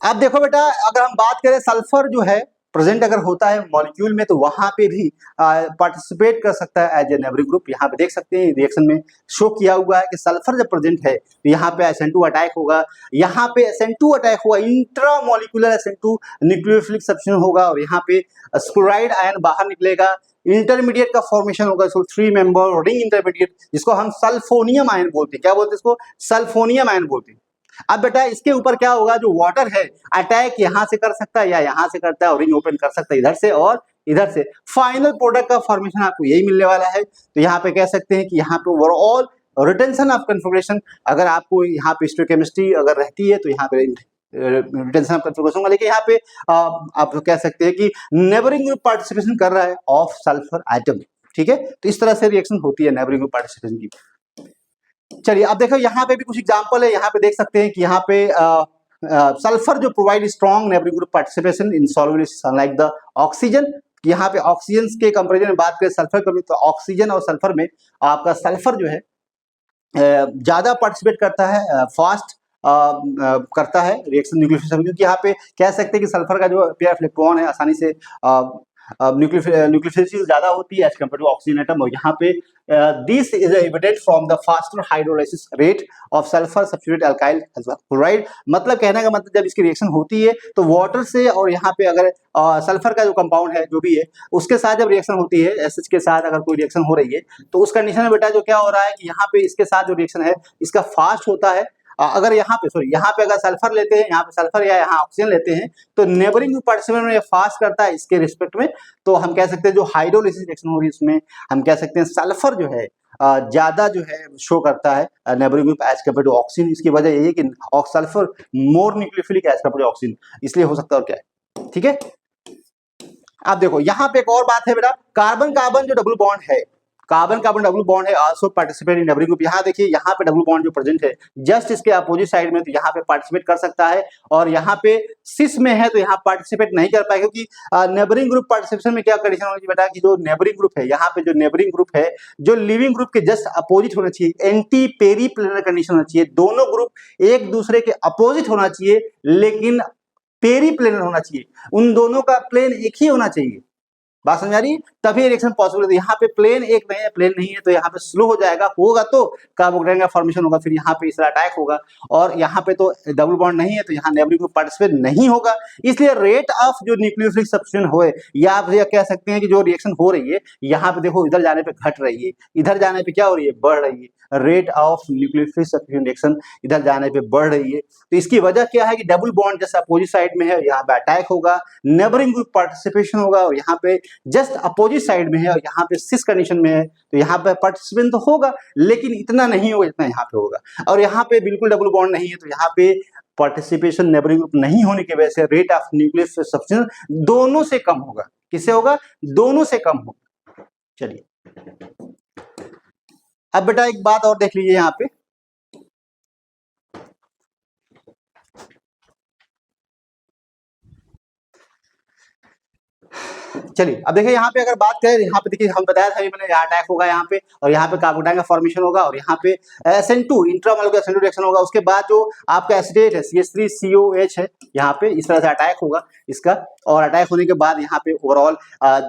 अब देखो बेटा, अगर हम बात करें सल्फर जो है प्रेजेंट अगर होता है मॉलिक्यूल में, तो वहां पे भी पार्टिसिपेट कर सकता है एज ए नेबरिंग ग्रुप। यहाँ पे देख सकते हैं रिएक्शन में शो किया हुआ है कि सल्फर जब प्रेजेंट है तो यहाँ पे SN2 अटैक होगा, यहाँ पे SN2 अटैक होगा, intra molecular SN2 nucleophilic substitution होगा, और यहाँ पे स्क्लोराइड आयन बाहर निकलेगा, इंटरमीडिएट का फॉर्मेशन होगा, इसको 3 मेंबर रिंग इंटरमीडिएट, जिसको हम सल्फोनियम आयन बोलते हैं। क्या बोलते हैं इसको? सल्फोनियम आयन बोलते हैं। अब बेटा इसके ऊपर क्या होगा, जो वाटर है अटैक यहाँ से कर सकता है या यहाँ से करता है, और रिंग ओपन कर सकता है इधर से और इधर से, फाइनल प्रोडक्ट का फॉर्मेशन आपको यही मिलने वाला है। तो यहाँ पे कह सकते हैं कि यहाँ पे ओवरऑल रिटेंशन ऑफ कन्फिग्रेशन, अगर आपको यहाँ पे स्टोइकोकेमिस्ट्री अगर रहती है तो यहाँ पे रिटेंशन ऑफ कन्फिग्रेशन होगा, लेकिन यहाँ पे आप कह सकते हैं कि नेबरिंग ग्रुप पार्टिसिपेशन कर रहा है ऑफ सल्फर आइटम। ठीक है, तो इस तरह से रिएक्शन होती है नेबरिंग ग्रुप पार्टिसिपेशन की। चलिए अब देखो यहाँ पे भी कुछ एग्जांपल है, यहाँ पे देख सकते हैं कि यहाँ पे सल्फर जो provide strong neighbouring group participation in solubility unlike the oxygen. यहाँ पे ऑक्सीजन के कंपैरिजन में बात करें सल्फर कमी, तो ऑक्सीजन और सल्फर में आपका सल्फर जो है ज्यादा पार्टिसिपेट करता है, फास्ट करता है रिएक्शन न्यूक्लियोफिलिक, क्योंकि यहाँ पे कह सकते हैं कि सल्फर का जो पेयर ऑफ इलेक्ट्रॉन है आसानी से न्यूक्लियोफिलिसिटी ज्यादा होती है as compare to oxygen atom, और यहाँ पे this is evident from the faster hydrolysis rate of sulphur substitute alkyl chloride. मतलब कहने का मतलब जब इसकी रिएक्शन होती है तो वाटर से, और यहाँ पे अगर सल्फर का जो कंपाउंड है जो भी है उसके साथ जब रिएक्शन होती है, एसिड के साथ अगर कोई रिएक्शन हो रही है, तो उस कंडीशन में बेटा जो क्या हो रहा है कि यहाँ पे इसके साथ जो रिएक्शन है इसका फास्ट होता है। अगर यहाँ पे यहाँ पे अगर सल्फर लेते हैं, यहाँ पे सल्फर या यहाँ ऑक्सीजन लेते हैं, तो नेबरिंग पार्टिसिपेंट में फास्ट करता है इसके रिस्पेक्ट में, तो हम कह सकते हैं जो हाइड्रोलिसिस रिएक्शन हो रही है उसमें हम कह सकते हैं सल्फर जो है ज्यादा जो है शो करता है neighbouring group as compare to oxygen. इसकी वजह यही है कि sulphur more nucleophilic as compare to oxygen, इसलिए हो सकता है। और क्या है, ठीक है। अब देखो यहाँ पे एक और बात है बेटा, कार्बन कार्बन जो डबल बॉन्ड है, कार्बन कार्बन डबल बॉन्ड है also participate in neighbouring group. यहाँ देखिए यहाँ पे डबल बॉन्ड जो प्रेजेंट है जस्ट इसके अपोजिट साइड में, तो यहाँ पे पार्टिसिपेट कर सकता है, और यहाँ पे सिस में है तो यहाँ पार्टिसिपेट नहीं कर पाएगा, क्योंकि नेबरिंग ग्रुप पार्टिसिपेशन में क्या कंडीशन होनी चाहिए बेटा कि जो नेबरिंग ग्रुप है, यहाँ पे जो नेबरिंग ग्रुप है जो लिविंग ग्रुप के जस्ट अपोजिट होना चाहिए, एंटी पेरीप्लेनर कंडीशन होना चाहिए, दोनों ग्रुप एक दूसरे के अपोजिट होना चाहिए, लेकिन पेरीप्लेनर होना चाहिए, उन दोनों का प्लेन एक ही होना चाहिए। बात समझ आ रही है, तभी रिएक्शन पॉसिबल है। यहाँ पे प्लेन एक नहीं है, प्लेन नहीं है, तो यहाँ पे स्लो हो जाएगा, होगा तो कार्बोक्सिलेट का फॉर्मेशन होगा, फिर यहाँ पे इसका अटैक होगा, और यहाँ पे तो डबल बॉन्ड नहीं है तो यहाँ नेबरिंग ग्रुप पार्टिसिपेट नहीं होगा। इसलिए रेट ऑफ जो न्यूक्लियोफिलिक सब्स्टिट्यूशन होए, या आप ये कह सकते हैं कि जो रिएक्शन हो रही है यहाँ पे देखो इधर जाने पे घट रही है, इधर जाने पे क्या हो रही है, बढ़ रही है। Rate of nucleophilic substitution reaction इधर जाने पे बढ़ रही है, तो इसकी वजह क्या है कि डबल बॉन्ड जैसे अपोजिट साइड में है, यहाँ पे अटैक होगा, नेबरिंग ग्रुप पार्टिसिपेशन होगा, और यहाँ पे जस्ट अपोजिट साइड में है और यहाँ पे सिस कंडीशन में है, तो यहाँ पे पार्टिसिपेंट तो होगा लेकिन इतना नहीं होगा जितना यहाँ पे होगा, और यहाँ पे बिल्कुल डबल बॉन्ड नहीं है, तो यहाँ पे पार्टिसिपेशन नेबरिंग ग्रुप नहीं होने की वजह से रेट ऑफ न्यूक्लियर सब्स्टिट्यूशन दोनों से कम होगा। किससे होगा? दोनों से कम होगा। चलिए अब बेटा एक बात और देख लीजिए यहाँ पे, चलिए अब देखिए यहाँ पे अगर बात करें, यहाँ पे देखिए हम बताया था मैंने, यहाँ अटैक होगा यहाँ पे, और यहाँ पे कार्बोडाइन का फॉर्मेशन होगा, और यहाँ पे SN2 इंट्रामोलर SN2 रिएक्शन होगा। उसके बाद जो आपका एसिटेट है CH3COH है, यहाँ पे इस तरह से अटैक होगा इसका, और अटैक होने के बाद यहाँ पे ओवरऑल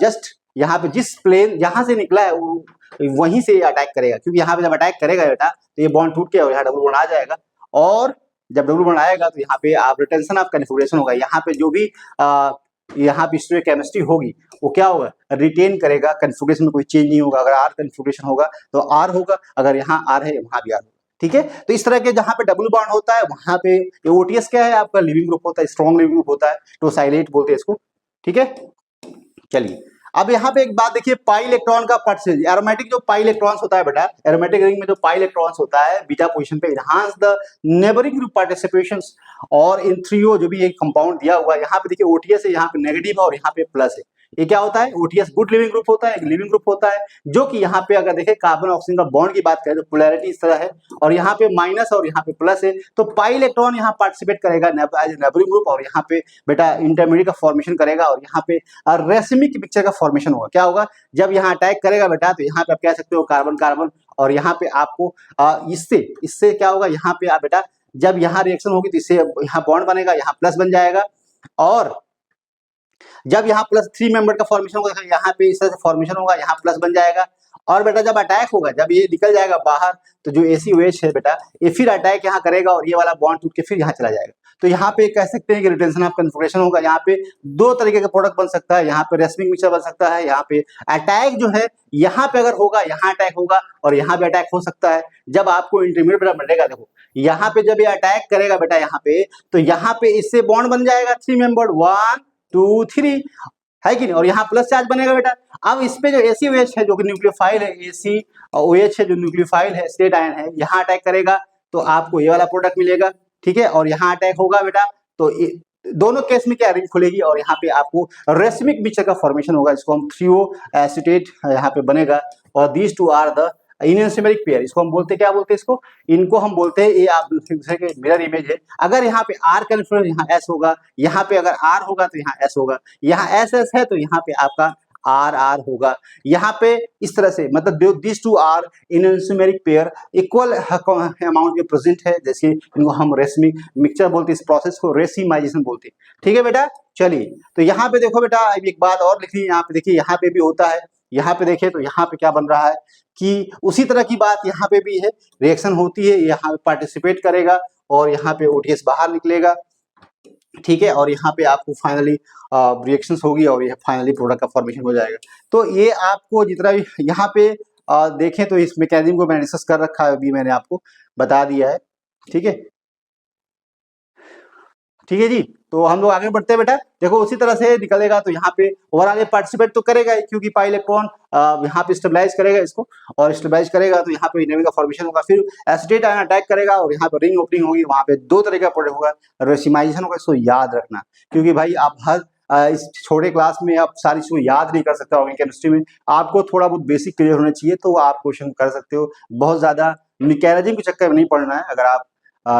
जस्ट यहाँ पे जिस प्लेन यहाँ से निकला है वो वहीं से अटैक करेगा, क्योंकि यहाँ पे जब अटैक करेगा बेटा तो ये बॉन्ड टूट के और यहाँ डबल बॉन्ड आ जाएगा, और जब डबल बॉन्ड आएगा तो यहाँ पे आप रिटेंशन ऑफ कन्फिगरेशन होगा। यहाँ पे जो भी यहाँ पे स्टोइकोकेमिस्ट्री होगी वो क्या होगा, रिटेन करेगा, कन्फिगरेशन में कोई चेंज नहीं होगा। अगर आर कन्फिगरेशन होगा तो आर होगा, अगर यहाँ आर है वहां भी आर होगा, ठीक है। तो इस तरह के जहाँ पे डबल बॉन्ड होता है वहां पे ओटीएस क्या है आपका, लिविंग ग्रुप होता है, स्ट्रॉन्ग लिविंग ग्रुप होता है, टोसाइलेट बोलते हैं इसको, ठीक है। चलिए अब यहाँ पे एक बात देखिए, पाई इलेक्ट्रॉन का परसेंटेज, एरोमेटिक जो पाई इलेक्ट्रॉन्स होता है बेटा, एरोमेटिक रिंग में जो पाई इलेक्ट्रॉन्स होता है बीटा पोजीशन पे enhance the neighbouring group participations, और इन थ्रीओ जो भी एक कंपाउंड दिया हुआ है यहाँ पे देखिए ओटीएस है, यहाँ पे नेगेटिव है और यहाँ पे प्लस है। ये क्या होता है, ओटीएस गुड लिविंग ग्रुप होता है, एक लिविंग ग्रुप होता है, जो कि यहाँ पे अगर देखें कार्बन ऑक्सीजन का बॉन्ड की बात करें तो पोलैरिटी इस तरह है, और यहाँ पे माइनस और यहाँ पे प्लस है, तो पाई इलेक्ट्रॉन यहाँ पार्टिसिपेट करेगा नेबरिंग ग्रुप, और यहाँ पे बेटा इंटरमीडिएट का फॉर्मेशन करेगा, और यहाँ पे रेसिमिक पिक्चर का फॉर्मेशन होगा। क्या होगा, जब यहाँ अटैक करेगा बेटा तो यहाँ पे आप कह सकते हो कार्बन कार्बन, और यहाँ पे आपको इससे क्या होगा, यहाँ पे आप बेटा जब यहाँ रिएक्शन होगी तो इससे यहाँ बॉन्ड बनेगा, यहाँ प्लस बन जाएगा, और जब यहाँ प्लस 3 मेंबर का फॉर्मेशन होगा यहाँ पे इस तरह से फॉर्मेशन होगा, यहाँ प्लस बन जाएगा, और बेटा जब अटैक होगा, जब ये निकल जाएगा बाहर तो जो ACOH है बेटा ये फिर अटैक यहाँ करेगा, और ये वाला बॉन्ड टूट के फिर यहाँ चला जाएगा। तो यहाँ पे कह सकते हैं कि रिटेंशन ऑफ कन्फिगरेशन होगा। यहाँ पे दो तरीके का प्रोडक्ट बन सकता है, यहाँ पे रेसिमिक मिक्सचर बन सकता है, यहाँ पे अटैक जो है यहाँ पे अगर होगा यहाँ अटैक होगा, और यहाँ पे अटैक हो सकता है जब आपको इंटरमीडिएट बेटा मिलेगा। देखो यहाँ पे जब ये अटैक करेगा बेटा यहाँ पे, तो यहाँ पे इससे बॉन्ड बन जाएगा 3 मेंबर 1 2 3, है कि नहीं, और यहाँ प्लस चार्ज बनेगा बेटा। अब इस पे जो ACOH है जो कि न्यूक्लियोफाइल है, ACOH है जो न्यूक्लियोफाइल है, स्टेट आयन है, यहाँ अटैक करेगा तो आपको ये वाला प्रोडक्ट मिलेगा, ठीक है। और यहाँ अटैक होगा बेटा तो दोनों केस में क्या रिंग खुलेगी, और यहाँ पे आपको रेसिमिक मिक्सचर का फॉर्मेशन होगा, इसको हम थ्रियो एसिटेट यहाँ पे बनेगा, और these two are the enantiomeric pair, इसको हम बोलते हैं, क्या बोलते हैं इसको, इनको हम बोलते हैं, ये आप दूसरे के मिरर इमेज है। अगर यहाँ पे आर का इन्फ्लुएंस यहाँ एस होगा, यहाँ पे अगर आर होगा तो यहाँ एस होगा, यहाँ एस एस है तो यहाँ पे आपका आर आर होगा। यहाँ पे इस तरह से मतलब this two are enantiomeric pair equal amount में प्रेजेंट है, जैसे इनको हम रेसिमिक मिक्सचर बोलते हैं, इस प्रोसेस को रेसिमाइजेशन बोलते हैं, ठीक है बेटा। चलिए तो यहाँ पे देखो बेटा एक बात और लिख ली, यहाँ पे देखिए यहाँ पे भी होता है, यहाँ पे देखें तो यहाँ पे क्या बन रहा है कि उसी तरह की बात यहाँ पे भी है, रिएक्शन होती है, यहाँ पार्टिसिपेट करेगा और यहाँ पे ओटीएस बाहर निकलेगा, ठीक है, और यहाँ पे आपको फाइनली रिएक्शंस होगी और ये फाइनली प्रोडक्ट का फॉर्मेशन हो जाएगा। तो ये आपको जितना भी यहाँ पे देखें तो इस मैकेनिज्म को मैंने डिस्कस कर रखा है, अभी मैंने आपको बता दिया है, ठीक है, ठीक है जी। तो हम लोग आगे बढ़ते हैं बेटा, देखो उसी तरह से निकलेगा तो यहाँ पे ओवरऑल ये पार्टिसिपेट तो करेगा ही, क्योंकि पाई इलेक्ट्रॉन यहाँ पे स्टेबलाइज करेगा इसको, और स्टेबलाइज करेगा तो यहाँ पे इनेमिक का फॉर्मेशन होगा, फिर एसिटेट आयन अटैक करेगा और यहाँ पे रिंग ओपनिंग होगी, वहाँ पे दो तरह का प्रोडक्ट होगा, रेसिमाइजेशन होगा, इसको याद रखना, क्योंकि भाई आप हर इस छोटे क्लास में आप सारी चीज़ों याद नहीं कर सकते, ऑर्गेनिक केमिस्ट्री में आपको थोड़ा बहुत बेसिक क्लियर होना चाहिए, तो आप क्वेश्चन कर सकते हो। बहुत ज्यादा मैकेनिज्म के चक्कर में नहीं पढ़ना है, अगर आप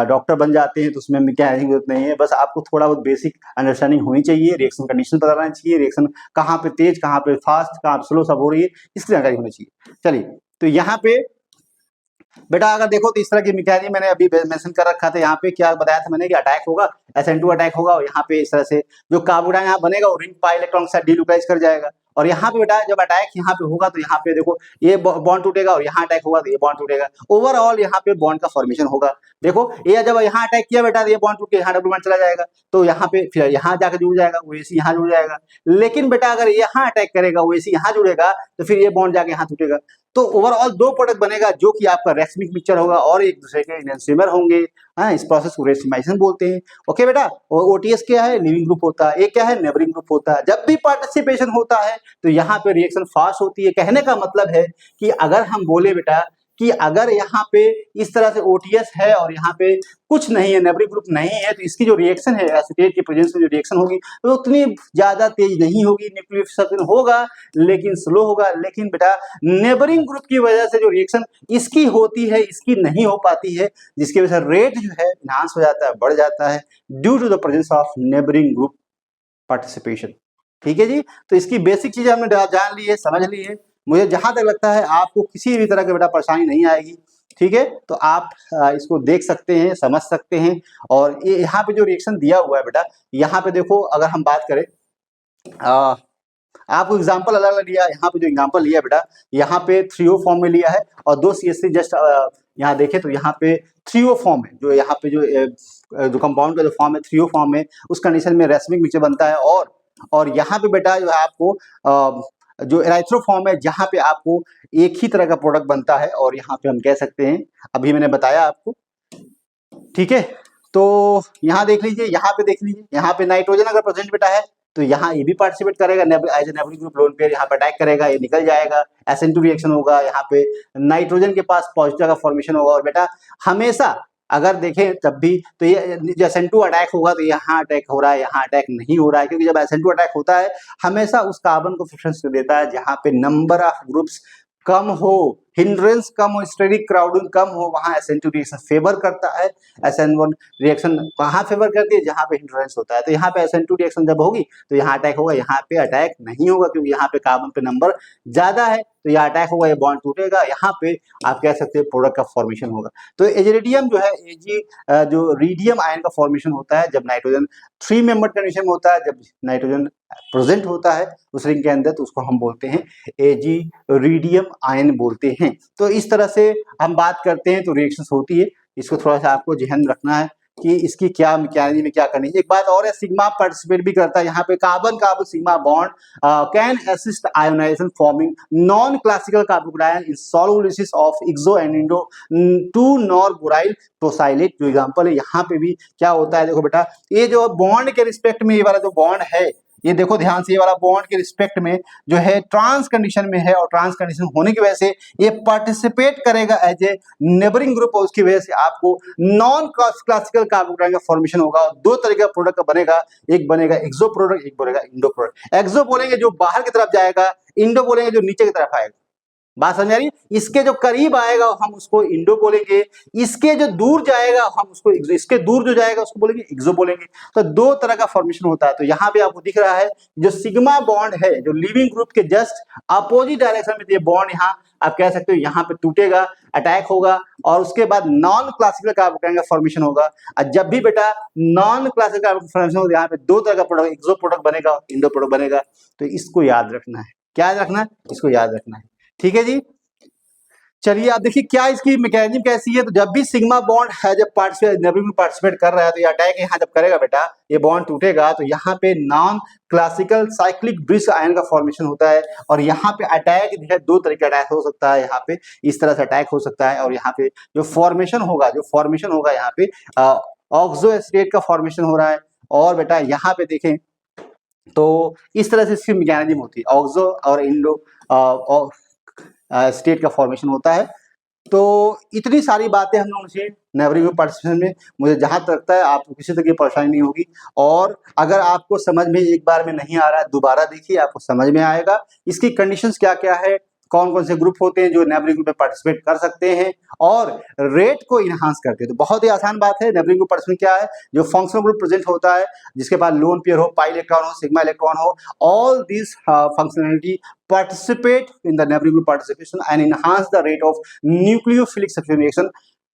डॉक्टर बन जाते हैं तो उसमें मैकेनिज्म की जरूरत नहीं है, बस आपको थोड़ा बहुत बेसिक अंडरस्टैंडिंग होनी चाहिए, रिएक्शन कंडीशन पता रहना चाहिए, रिएक्शन कहाँ पे तेज कहाँ पे फास्ट कहाँ पे स्लो सब हो रही है, इसकी जानकारी होनी चाहिए। चलिए तो यहाँ पे बेटा अगर देखो तो इस तरह की मैकेनिज्म मैंने अभी मेंशन कर रखा था, यहाँ पे क्या बताया था मैंने कि अटैक होगा, SN2 अटैक होगा, और यहाँ पे इस तरह से जो कार्बोडाइन यहाँ बनेगा वो रिंग पाई इलेक्ट्रॉन के साथ डिलोकाइज कर जाएगा, और यहाँ पे बेटा जब अटैक यहाँ पे होगा तो यहाँ पे देखो ये बॉन्ड टूटेगा, और यहाँ अटैक होगा तो ये बॉन्ड टूटेगा, ओवरऑल यहाँ पे बॉन्ड का फॉर्मेशन होगा। देखो ये जब यहाँ अटैक किया बेटा तो ये बॉन्ड टूट के यहाँ डबल बॉन्ड चला जाएगा, तो यहाँ पे फिर यहाँ जाकर जुड़ जाएगा, वो AC यहाँ जुड़ जाएगा, लेकिन बेटा अगर यहाँ अटैक करेगा वो AC यहाँ जुड़ेगा तो फिर ये बॉन्ड जाके यहाँ टूटेगा, तो ओवरऑल दो प्रोडक्ट बनेगा जो कि आपका रेसिमिक मिक्सचर होगा और एक दूसरे के इनएंसिमर होंगे। हाँ, इस प्रोसेस को रेसिमाइजेशन बोलते हैं। ओके बेटा, और ओटीएस क्या है, लिविंग ग्रुप होता है, एक क्या है, नेबरिंग ग्रुप होता है। जब भी पार्टिसिपेशन होता है तो यहाँ पे रिएक्शन फास्ट होती है। कहने का मतलब है कि अगर हम बोले बेटा कि अगर यहाँ पे इस तरह से ओटीएस है और यहाँ पे कुछ नहीं है, नेबरिंग ग्रुप नहीं है, तो इसकी जो रिएक्शन है एसिटेट के प्रेजेंस में जो रिएक्शन होगी तो उतनी ज्यादा तेज नहीं होगी, न्यूक्लियोफिलिक होगा लेकिन स्लो होगा। लेकिन बेटा नेबरिंग ग्रुप की वजह से जो रिएक्शन इसकी होती है इसकी नहीं हो पाती है, जिसकी वजह से रेट जो है इनहांस हो जाता है, बढ़ जाता है due to the presence of neighbouring group participation. ठीक है जी। तो इसकी बेसिक चीजें हमने जान ली है, समझ ली है। मुझे जहां तक लगता है आपको किसी भी तरह की बेटा परेशानी नहीं आएगी। ठीक है, तो आप इसको देख सकते हैं, समझ सकते हैं। और ये यहाँ पे जो रिएक्शन दिया हुआ है बेटा, यहाँ पे देखो अगर हम बात करें, आपको एग्जाम्पल अलग अलग लिया। यहाँ पे जो एग्जाम्पल लिया बेटा, यहाँ पे 3O फॉर्म में लिया है और 2 CH3 जस्ट यहाँ देखें तो यहाँ पे 3O फॉर्म है। जो यहाँ पे जो कंपाउंड का जो फॉर्म है 3O फॉर्म में, उस कंडीशन में रेसमिक मिक्सचर बनता है। और यहाँ पे बेटा जो है आपको जो एराइथ्रो फॉर्म है, जहाँ पे आपको एक ही तरह का प्रोडक्ट बनता है। और यहाँ पे हम कह सकते हैं, अभी मैंने बताया आपको। ठीक है, तो यहाँ देख लीजिए, यहाँ पे देख लीजिए, यहाँ पे नाइट्रोजन अगर प्रेजेंट बेटा है तो यहाँ ये भी पार्टिसिपेट करेगा as a neighbouring group lone pair, यहाँ पे अटैक करेगा, ये निकल जाएगा, SN2 रिएक्शन होगा। यहाँ पे नाइट्रोजन के पास पॉजिटिव का फॉर्मेशन होगा। और बेटा हमेशा अगर देखें तब भी तो ये जो SN2 अटैक होगा तो यहाँ अटैक हो रहा है, यहाँ अटैक नहीं हो रहा है, क्योंकि जब SN2 अटैक होता है हमेशा उस कार्बन को प्रेफरेंस देता है जहाँ पे नंबर ऑफ ग्रुप्स कम हो, हिंड्रेंस कम हो, स्टेरिक क्राउडिंग कम हो, वहां SN2 रिएक्शन फेवर करता है। SN1 रिएक्शन वहां फेवर करती है जहां पे हिंड्रेंस होता है। तो यहाँ पे SN2 रिएक्शन जब होगी तो यहाँ अटैक होगा, यहाँ पे अटैक नहीं होगा, क्योंकि यहाँ पे कार्बन पे नंबर ज्यादा है तो यहाँ अटैक होगा, ये बॉन्ड टूटेगा, यहाँ पे आप कह सकते हैं प्रोडक्ट का फॉर्मेशन होगा। तो एजेरिडियम जो है, जो रीडियम आयन का फॉर्मेशन होता है जब नाइट्रोजन 3 मेंबर कंडीशन में होता है, जब नाइट्रोजन प्रेजेंट होता है उस रिंग के अंदर, तो उसको हम बोलते हैं एजीरिडियम आयन बोलते हैं। तो इस तरह से हम बात करते हैं तो रिएक्शंस होती है। इसको थोड़ा सा आपको ध्यान रखना है कि इसकी क्या मैकेनिज्म में क्या करनी है। एक बात और है, सिग्मा पार्टिसिपेट भी करता है। यहाँ पे carbon carbon sigma bond can assist ionization forming non classical carbocation in solvolysis of exo and endo 2 norbornyl tosylate. जो एग्जांपल है यहाँ पे भी क्या होता है, देखो बेटा, ये जो बॉन्ड के रिस्पेक्ट में ये वाला जो बॉन्ड है, ये देखो ध्यान से, ये वाला बॉन्ड के रिस्पेक्ट में जो है ट्रांस कंडीशन में है, और ट्रांस कंडीशन होने की वजह से ये पार्टिसिपेट करेगा एज ए नेबरिंग ग्रुप, और उसकी वजह से आपको नॉन क्लासिकल कार्बोकेटायन का फॉर्मेशन होगा। दो तरह का प्रोडक्ट का बनेगा, एक बनेगा एक्सो प्रोडक्ट, एक बनेगा इंडो प्रोडक्ट। एक्सो बोलेंगे जो बाहर की तरफ जाएगा, इंडो बोलेंगे जो नीचे की तरफ आएगा। बात समझ आ रही? इसके जो करीब आएगा हम उसको इंडो बोलेंगे, इसके जो दूर जाएगा हम उसको एक्सो, इसके दूर जो जाएगा उसको बोलेंगे एक्सो बोलेंगे। तो दो तरह का फॉर्मेशन होता है। तो यहाँ पे आपको दिख रहा है जो सिग्मा बॉन्ड है, जो लिविंग ग्रुप के जस्ट अपोजिट डायरेक्शन में, ये बॉन्ड यहाँ आप कह सकते हो यहाँ पे टूटेगा, अटैक होगा, और उसके बाद नॉन क्लासिकल कार्बोकेटायन का फॉर्मेशन होगा। और जब भी बेटा नॉन क्लासिकल कार्बोकेटायन फॉर्मेशन होगा, यहाँ पे दो तरह का प्रोडक्ट, एक्सो प्रोडक्ट बनेगा, इंडो प्रोडक्ट बनेगा। तो इसको याद रखना है। क्या याद रखना है? इसको याद रखना है। ठीक है जी। चलिए आप देखिए क्या इसकी मैकेनिज्म कैसी है। तो जब भी सिग्मा बॉन्ड है, जब पार्टिसिपेट कर रहा है, तो ये अटैक यहाँ जब करेगा बेटा, ये बॉन्ड टूटेगा, तो यहाँ पे non classical cyclic bridge ion का फॉर्मेशन होता है। और यहाँ पे अटैक जो है, दो तरीके अटैक हो सकता है। यहाँ पे इस तरह से अटैक हो सकता है, और यहाँ पे जो फॉर्मेशन होगा यहाँ पे ऑक्सो एस्टेट का फॉर्मेशन हो रहा है। और बेटा यहाँ पे देखें तो इस तरह से इसकी मैकेनिज्म होती है, ऑक्सो और इंडो स्टेट का फॉर्मेशन होता है। तो इतनी सारी बातें हम लोगों से नेबरिंग ग्रुप पार्टिसिपेशन में, मुझे जहां तक लगता है आपको किसी तरह की परेशानी नहीं होगी। और अगर आपको समझ में एक बार में नहीं आ रहा है, दोबारा देखिए, आपको समझ में आएगा। इसकी कंडीशंस क्या क्या है, कौन कौन से ग्रुप होते हैं जो नेबरिंग ग्रुप में पार्टिसिपेट कर सकते हैं और रेट को इनहांस करते हैं। तो बहुत ही आसान बात है। नेबरिंग ग्रुप पार्टिसिपेशन क्या है? जो फंक्शनल ग्रुप प्रेजेंट होता है, जिसके पास लोन पेयर हो, पाई इलेक्ट्रॉन हो, सिग्मा इलेक्ट्रॉन हो, all this functionality participate in the neighboring group participation and enhance the rate of nucleophilic substitution reaction।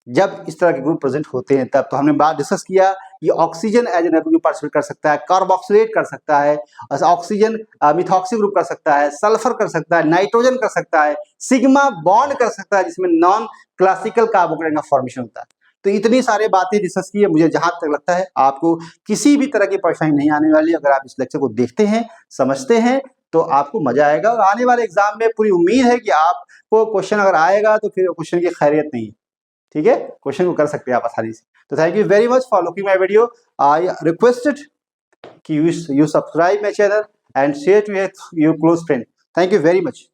जब इस तरह के ग्रुप प्रेजेंट होते हैं तब, तो हमने बात डिस्कस किया, ये oxygen as a neighbouring group participate कर सकता है, कार्बोक्सिलेट कर सकता है, ऑक्सीजन मिथॉक्सी ग्रुप कर सकता है, सल्फर कर सकता है, नाइट्रोजन कर सकता है, सिग्मा बॉन्ड कर सकता है, जिसमें नॉन क्लासिकल कार्बोकेटायन का फॉर्मेशन होता है। तो इतनी सारी बातें डिस्कस की है। मुझे जहां तक लगता है आपको किसी भी तरह की परेशानी नहीं आने वाली। अगर आप इस लेक्चर को देखते हैं, समझते हैं, तो आपको मजा आएगा। और आने वाले एग्जाम में पूरी उम्मीद है कि आपको क्वेश्चन अगर आएगा तो फिर क्वेश्चन की खैरियत नहीं है। ठीक है, क्वेश्चन को कर सकते हैं आप आसानी से। तो thank you very much for looking my video. I requested कि you subscribe my channel and share to your close friend. Thank you very much.